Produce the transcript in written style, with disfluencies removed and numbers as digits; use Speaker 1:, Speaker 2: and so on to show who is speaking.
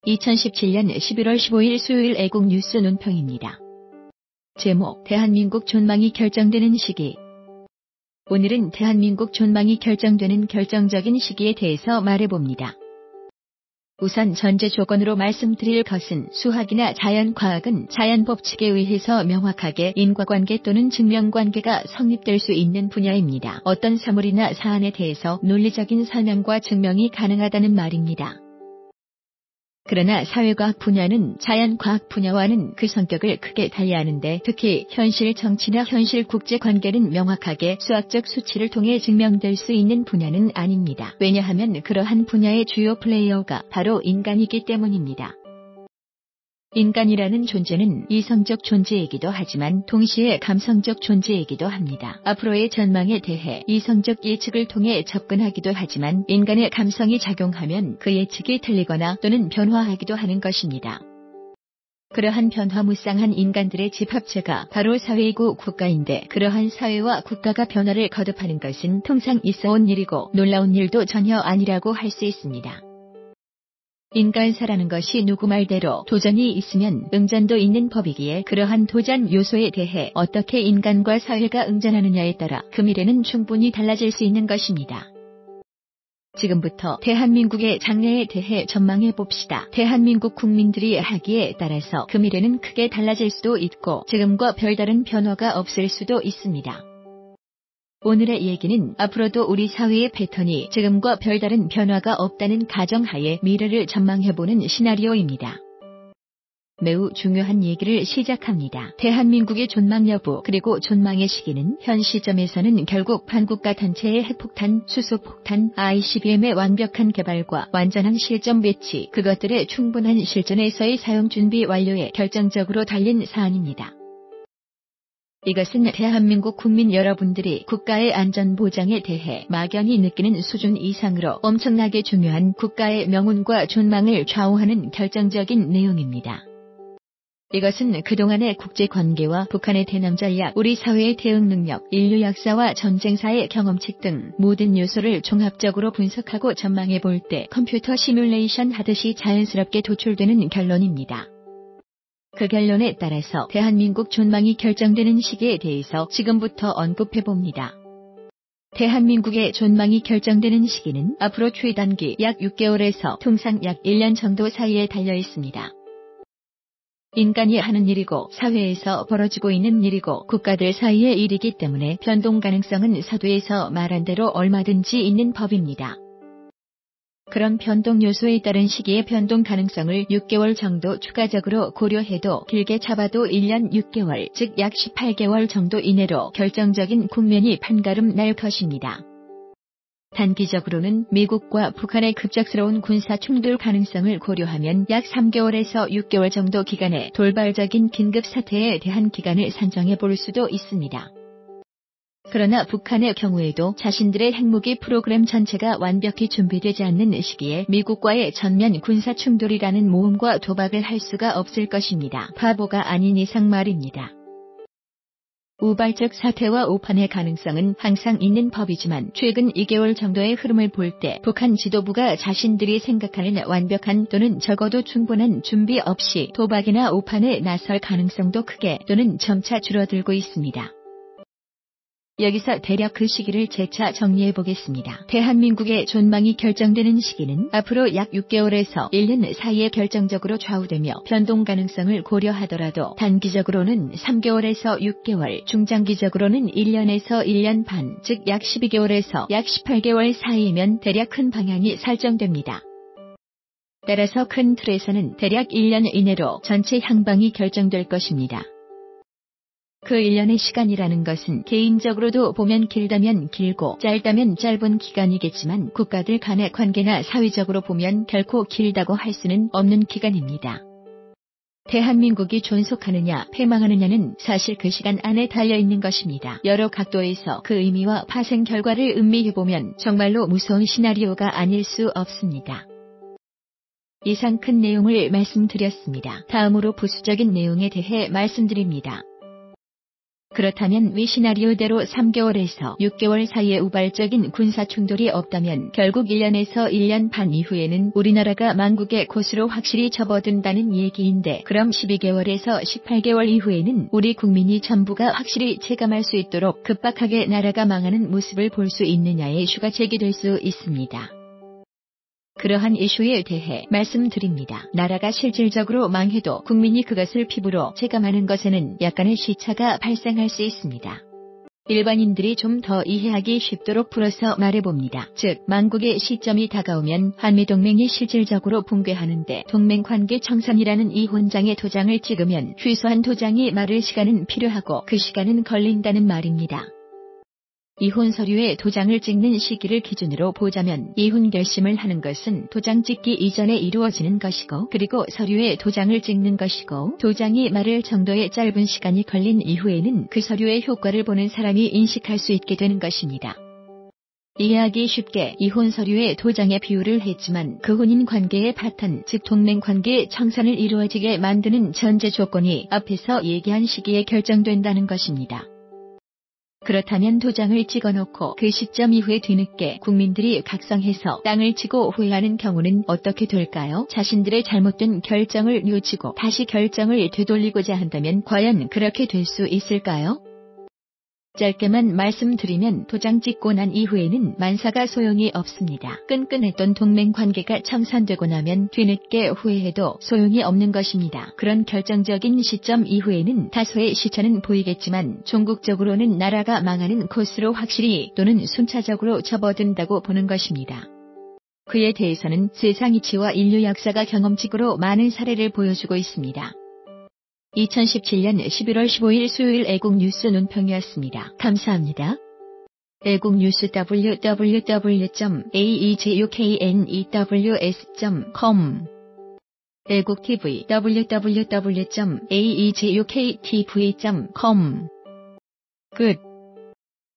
Speaker 1: 2017년 11월 15일 수요일 애국 뉴스 논평입니다. 제목: 대한민국 존망이 결정되는 시기. 오늘은 대한민국 존망이 결정되는 결정적인 시기에 대해서 말해봅니다. 우선 전제 조건으로 말씀드릴 것은 수학이나 자연과학은 자연법칙에 의해서 명확하게 인과관계 또는 증명관계가 성립될 수 있는 분야입니다. 어떤 사물이나 사안에 대해서 논리적인 설명과 증명이 가능하다는 말입니다. 그러나 사회과학 분야는 자연과학 분야와는 그 성격을 크게 달리하는데, 특히 현실 정치나 현실 국제 관계는 명확하게 수학적 수치를 통해 증명될 수 있는 분야는 아닙니다. 왜냐하면 그러한 분야의 주요 플레이어가 바로 인간이기 때문입니다. 인간이라는 존재는 이성적 존재이기도 하지만 동시에 감성적 존재이기도 합니다. 앞으로의 전망에 대해 이성적 예측을 통해 접근하기도 하지만 인간의 감성이 작용하면 그 예측이 틀리거나 또는 변화하기도 하는 것입니다. 그러한 변화무쌍한 인간들의 집합체가 바로 사회이고 국가인데, 그러한 사회와 국가가 변화를 거듭하는 것은 통상 있어온 일이고 놀라운 일도 전혀 아니라고 할 수 있습니다. 인간사라는 것이 누구 말대로 도전이 있으면 응전도 있는 법이기에, 그러한 도전 요소에 대해 어떻게 인간과 사회가 응전하느냐에 따라 그 미래는 충분히 달라질 수 있는 것입니다. 지금부터 대한민국의 장래에 대해 전망해 봅시다. 대한민국 국민들이 하기에 따라서 그 미래는 크게 달라질 수도 있고 지금과 별다른 변화가 없을 수도 있습니다. 오늘의 얘기는 앞으로도 우리 사회의 패턴이 지금과 별다른 변화가 없다는 가정하에 미래를 전망해보는 시나리오입니다. 매우 중요한 얘기를 시작합니다. 대한민국의 존망 여부 그리고 존망의 시기는 현 시점에서는 결국 반국가 단체의 핵폭탄, 수소폭탄, ICBM의 완벽한 개발과 완전한 실전 배치, 그것들의 충분한 실전에서의 사용 준비 완료에 결정적으로 달린 사안입니다. 이것은 대한민국 국민 여러분들이 국가의 안전보장에 대해 막연히 느끼는 수준 이상으로 엄청나게 중요한 국가의 명운과 존망을 좌우하는 결정적인 내용입니다. 이것은 그동안의 국제관계와 북한의 대남 전략, 우리 사회의 대응 능력, 인류 역사와 전쟁사의 경험칙 등 모든 요소를 종합적으로 분석하고 전망해 볼 때 컴퓨터 시뮬레이션 하듯이 자연스럽게 도출되는 결론입니다. 그 결론에 따라서 대한민국 존망이 결정되는 시기에 대해서 지금부터 언급해봅니다. 대한민국의 존망이 결정되는 시기는 앞으로 최단기 약 6개월에서 통상 약 1년 정도 사이에 달려 있습니다. 인간이 하는 일이고 사회에서 벌어지고 있는 일이고 국가들 사이의 일이기 때문에 변동 가능성은 서두에서 말한 대로 얼마든지 있는 법입니다. 그런 변동 요소에 따른 시기의 변동 가능성을 6개월 정도 추가적으로 고려해도 길게 잡아도 1년 6개월, 즉 약 18개월 정도 이내로 결정적인 국면이 판가름 날 것입니다. 단기적으로는 미국과 북한의 급작스러운 군사 충돌 가능성을 고려하면 약 3개월에서 6개월 정도 기간의 돌발적인 긴급 사태에 대한 기간을 산정해 볼 수도 있습니다. 그러나 북한의 경우에도 자신들의 핵무기 프로그램 전체가 완벽히 준비되지 않는 시기에 미국과의 전면 군사 충돌이라는 모험과 도박을 할 수가 없을 것입니다. 바보가 아닌 이상 말입니다. 우발적 사태와 오판의 가능성은 항상 있는 법이지만 최근 2개월 정도의 흐름을 볼 때 북한 지도부가 자신들이 생각하는 완벽한 또는 적어도 충분한 준비 없이 도박이나 오판에 나설 가능성도 크게 또는 점차 줄어들고 있습니다. 여기서 대략 그 시기를 재차 정리해 보겠습니다. 대한민국의 존망이 결정되는 시기는 앞으로 약 6개월에서 1년 사이에 결정적으로 좌우되며 변동 가능성을 고려하더라도 단기적으로는 3개월에서 6개월, 중장기적으로는 1년에서 1년 반, 즉 약 12개월에서 약 18개월 사이이면 대략 큰 방향이 설정됩니다. 따라서 큰 틀에서는 대략 1년 이내로 전체 향방이 결정될 것입니다. 그 1년의 시간이라는 것은 개인적으로도 보면 길다면 길고 짧다면 짧은 기간이겠지만 국가들 간의 관계나 사회적으로 보면 결코 길다고 할 수는 없는 기간입니다. 대한민국이 존속하느냐 패망하느냐는 사실 그 시간 안에 달려있는 것입니다. 여러 각도에서 그 의미와 파생 결과를 음미해보면 정말로 무서운 시나리오가 아닐 수 없습니다. 이상 큰 내용을 말씀드렸습니다. 다음으로 부수적인 내용에 대해 말씀드립니다. 그렇다면 위 시나리오대로 3개월에서 6개월 사이에 우발적인 군사 충돌이 없다면 결국 1년에서 1년 반 이후에는 우리나라가 망국의 곳으로 확실히 접어든다는 얘기인데, 그럼 12개월에서 18개월 이후에는 우리 국민이 전부가 확실히 체감할 수 있도록 급박하게 나라가 망하는 모습을 볼 수 있느냐의 이슈가 제기될 수 있습니다. 그러한 이슈에 대해 말씀드립니다. 나라가 실질적으로 망해도 국민이 그것을 피부로 체감하는 것에는 약간의 시차가 발생할 수 있습니다. 일반인들이 좀 더 이해하기 쉽도록 풀어서 말해봅니다. 즉, 망국의 시점이 다가오면 한미동맹이 실질적으로 붕괴하는데 동맹관계 청산이라는 이 혼장의 도장을 찍으면 최소한 도장이 마를 시간은 필요하고 그 시간은 걸린다는 말입니다. 이혼 서류에 도장을 찍는 시기를 기준으로 보자면 이혼 결심을 하는 것은 도장 찍기 이전에 이루어지는 것이고, 그리고 서류에 도장을 찍는 것이고, 도장이 마를 정도의 짧은 시간이 걸린 이후에는 그 서류의 효과를 보는 사람이 인식할 수 있게 되는 것입니다. 이해하기 쉽게 이혼 서류에 도장의 비유를 했지만 그 혼인 관계의 파탄, 즉 동맹관계의 청산을 이루어지게 만드는 전제 조건이 앞에서 얘기한 시기에 결정된다는 것입니다. 그렇다면 도장을 찍어놓고 그 시점 이후에 뒤늦게 국민들이 각성해서 땅을 치고 후회하는 경우는 어떻게 될까요? 자신들의 잘못된 결정을 뉘우치고 다시 결정을 되돌리고자 한다면 과연 그렇게 될 수 있을까요? 짧게만 말씀드리면 도장 찍고 난 이후에는 만사가 소용이 없습니다. 끈끈했던 동맹관계가 청산되고 나면 뒤늦게 후회해도 소용이 없는 것입니다. 그런 결정적인 시점 이후에는 다소의 시차는 보이겠지만 종국적으로는 나라가 망하는 코스로 확실히 또는 순차적으로 접어든다고 보는 것입니다. 그에 대해서는 세상 이치와 인류 역사가 경험칙으로 많은 사례를 보여주고 있습니다. 2017년 11월 15일 수요일 애국뉴스 논평이었습니다. 감사합니다. 애국뉴스 www.aejuknews.com 애국TV www.aejukTV.com 끝